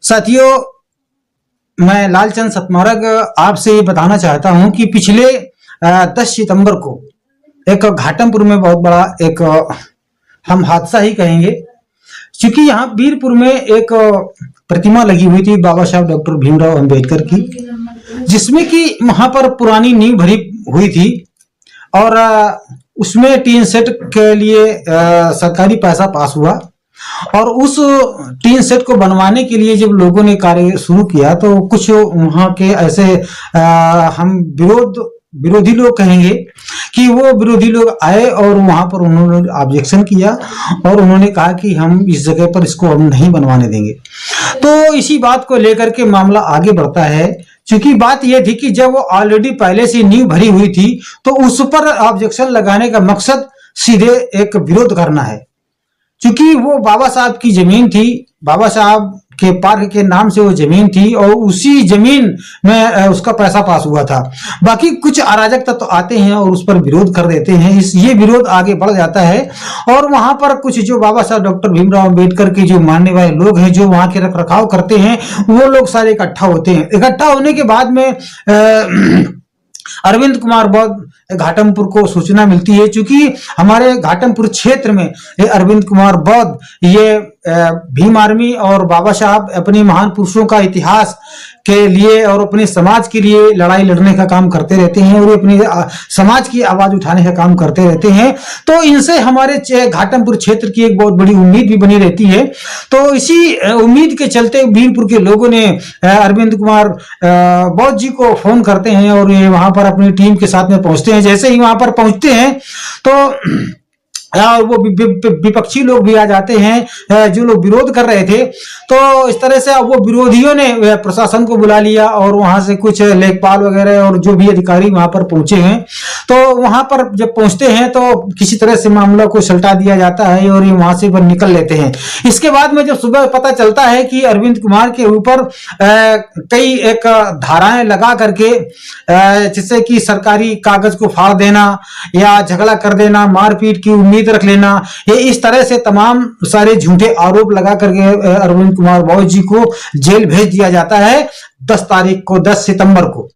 साथियों, मैं लालचंद सतमार्ग आपसे ये बताना चाहता हूं कि पिछले 10 सितंबर को एक घाटमपुर में बहुत बड़ा एक हम हादसा ही कहेंगे, क्योंकि यहाँ वीरपुर में एक प्रतिमा लगी हुई थी बाबा साहब डॉक्टर भीमराव अंबेडकर की, जिसमें कि वहां पर पुरानी नींव भरी हुई थी और उसमें टीन सेट के लिए सरकारी पैसा पास हुआ। और उस टीन सेट को बनवाने के लिए जब लोगों ने कार्य शुरू किया तो कुछ वहां के ऐसे हम विरोधी लोग कहेंगे कि वो विरोधी लोग आए और वहां पर उन्होंने ऑब्जेक्शन किया और उन्होंने कहा कि हम इस जगह पर इसको हम नहीं बनवाने देंगे। तो इसी बात को लेकर के मामला आगे बढ़ता है, क्योंकि बात यह थी कि जब वो ऑलरेडी पहले से नींव भरी हुई थी तो उस पर ऑब्जेक्शन लगाने का मकसद सीधे एक विरोध करना है, क्योंकि वो बाबा साहब की जमीन थी, बाबा साहब के पार्क के नाम से वो जमीन थी और उसी जमीन में उसका पैसा पास हुआ था। बाकी कुछ अराजक तत्व तो आते हैं और उस पर विरोध कर देते हैं, ये विरोध आगे बढ़ जाता है और वहां पर कुछ जो बाबा साहब डॉक्टर भीमराव अंबेडकर के जो मानने वाले लोग हैं, जो वहां के रख रखाव करते हैं, वो लोग सारे इकट्ठा होते हैं। इकट्ठा होने के बाद में अरविंद कुमार बौद्ध घाटमपुर को सूचना मिलती है, क्योंकि हमारे घाटमपुर क्षेत्र में ये अरविंद कुमार बौद्ध ये भीम आर्मी और बाबा साहब अपने महान पुरुषों का इतिहास के लिए और अपने समाज के लिए लड़ाई लड़ने का काम करते रहते हैं और अपने समाज की आवाज उठाने का काम करते रहते हैं। तो इनसे हमारे घाटमपुर क्षेत्र की एक बहुत बड़ी उम्मीद भी बनी रहती है। तो इसी उम्मीद के चलते वीरपुर के लोगों ने अरविंद कुमार बौद्ध जी को फोन करते हैं और ये वहां पर अपनी टीम के साथ में पहुंचते हैं। जैसे ही वहां पर पहुंचते हैं तो और वो विपक्षी लोग भी आ जाते हैं, जो लोग विरोध कर रहे थे। तो इस तरह से वो विरोधियों ने प्रशासन को बुला लिया और वहां से कुछ लेखपाल वगैरह और जो भी अधिकारी वहां पर पहुंचे हैं, तो वहां पर जब पहुंचते हैं तो किसी तरह से मामला को सल्टा दिया जाता है और ये वहां से निकल लेते हैं। इसके बाद में जब सुबह पता चलता है कि अरविंद कुमार के ऊपर कई एक धाराएं लगा करके, जिससे कि सरकारी कागज को फाड़ देना या झगड़ा कर देना, मारपीट की उम्मीद रख लेना, ये इस तरह से तमाम सारे झूठे आरोप लगा करके अरविंद कुमार बौद्ध जी को जेल भेज दिया जाता है 10 तारीख को, 10 सितंबर को।